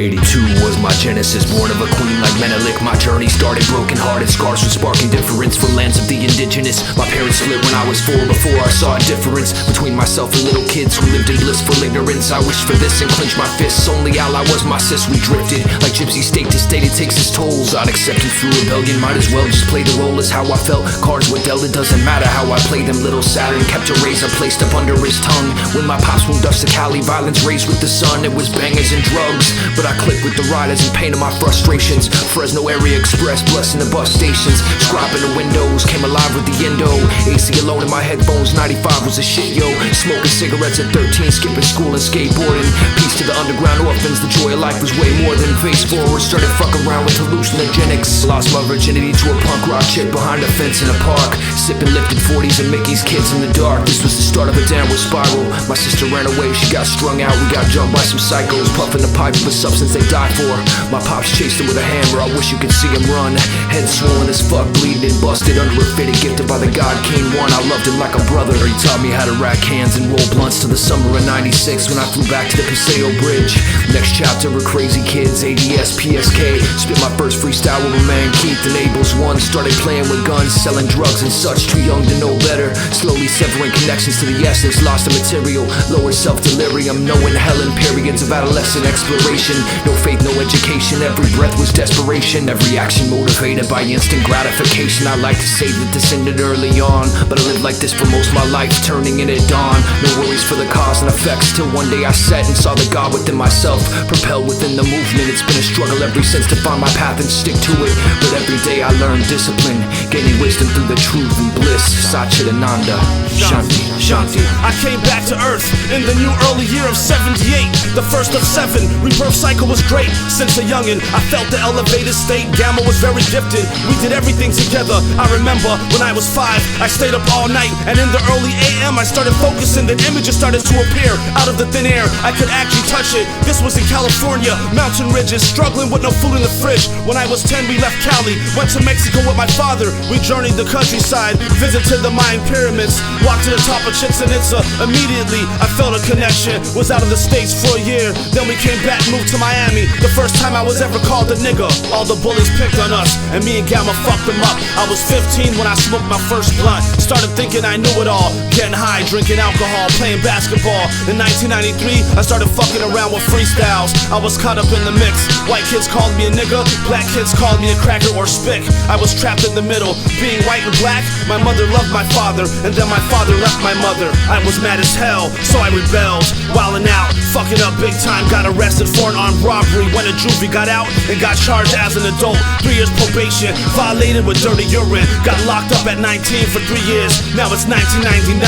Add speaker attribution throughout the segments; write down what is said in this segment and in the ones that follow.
Speaker 1: 82 was my genesis, born of a queen like Menelik. My journey started broken hearted, scars were sparking difference for lands of the indigenous. My parents split when I was 4 before I saw a difference between myself and little kids who lived in blissful ignorance. I wished for this and clenched my fists, only ally was my sis. We drifted like gypsy state to state, it takes its tolls. I'd accepted through rebellion, might as well just play the role as how I felt. Cards were dealt, it doesn't matter how I played them. Little Saturn kept a razor placed up under his tongue. When my pops moved us to Cali, violence raised with the sun. It was bangers and drugs, but I clicked with the riders and painted my frustrations. Fresno Area Express, blessing the bus stations. Scrubbing the windows, came alive with the endo. AC alone in my headphones, 95 was a shit, yo. Smoking cigarettes at 13, skipping school and skateboarding. Peace to the underground orphans, the joy of life was way more than face forward. Started fucking around with hallucinogenics. Lost my virginity to a punk rock chick behind a fence in a park. Sipping lifted 40s and Mickey's kids in the dark. This was the start of a downward spiral. My sister ran away, she got strung out. We got jumped by some psychos, puffing the pipe of a substance they die for. My pops chased him with a hammer, I wish you could see him run. Head swollen as fuck, bleeding and busted under a fitted, gifted by the God King One. I loved him like a brother. He taught me how to rack cans and roll blunts till the summer of '96 when I flew back to the Paseo Bridge. Next chapter of Crazy Kids, ADS, PSK. Spit my first freestyle with my man Keith and Abel's one. Started playing with guns, selling drugs and such, too young to know better. Slowly severing connections to the essence, lost the material, lower self-delirium, knowing hell in periods of adolescent exploration. No faith, no education, every breath was desperation. Every action motivated by instant gratification. I like to say that this ended early on, but I lived like this for most of my life, turning in at dawn. No worries for the cause and effects, till one day I sat and saw the God within myself, propelled within the movement. It's been a struggle ever since to find my path and stick to it, but every day I learn discipline, gaining wisdom through the truth and bliss. Satchitananda, Shanti, Shanti.
Speaker 2: I came back to earth in the new early year of 78, the first of 7. Rebirth cycle was great. Since a youngin', I felt the elevated state. Gamma was very gifted, we did everything together. I remember when I was 5, I stayed up all night, and in the early AM I started focusing. Then images started to appear out of the thin air. I could actually touch it. This was in California, mountain ridges, struggling with no food in the fridge. When I was 10, we left Cali, went to Mexico with my father. We journeyed the countryside, visited the Mayan pyramids, walked to the top of Chichen Itza. Immediately I felt a connection, was out of the States for a year. Then we came back, moved to Miami. The first time I was ever called a nigga. All the bullies picked on us, and me and Gamma fucked them up. I was 15 when I smoked my first blunt. Started thinking I knew it all, getting high, drinking alcohol, playing basketball. In 1993, I started fucking around with freestyles. I was caught up in the mix. White kids called me a nigga, black kids called me a cracker or spick. I was trapped in the middle, being white and black. My mother loved my father, and then my father left my mother. I was mad as hell, so I rebelled. Wildin' out, fucking up big time. Got arrested for an armed robbery. Went to juvie, got out and got charged as an adult. 3 years probation, violated with dirty urine. Got locked up at 19 for 3 years. Now it's 1999.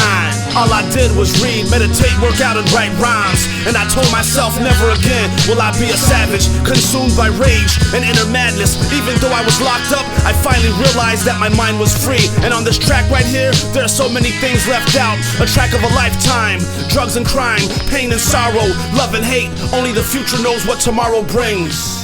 Speaker 2: All I did was read, meditate, work out and write rhymes. And I told myself never again will I be a savage, consumed by rage and inner madness. Even though I was locked up, I finally realized that my mind was free. And on this track right here, there are so many things left out. A track of a lifetime, drugs and crime, pain and sorrow, love and hate. Only the future knows what tomorrow brings.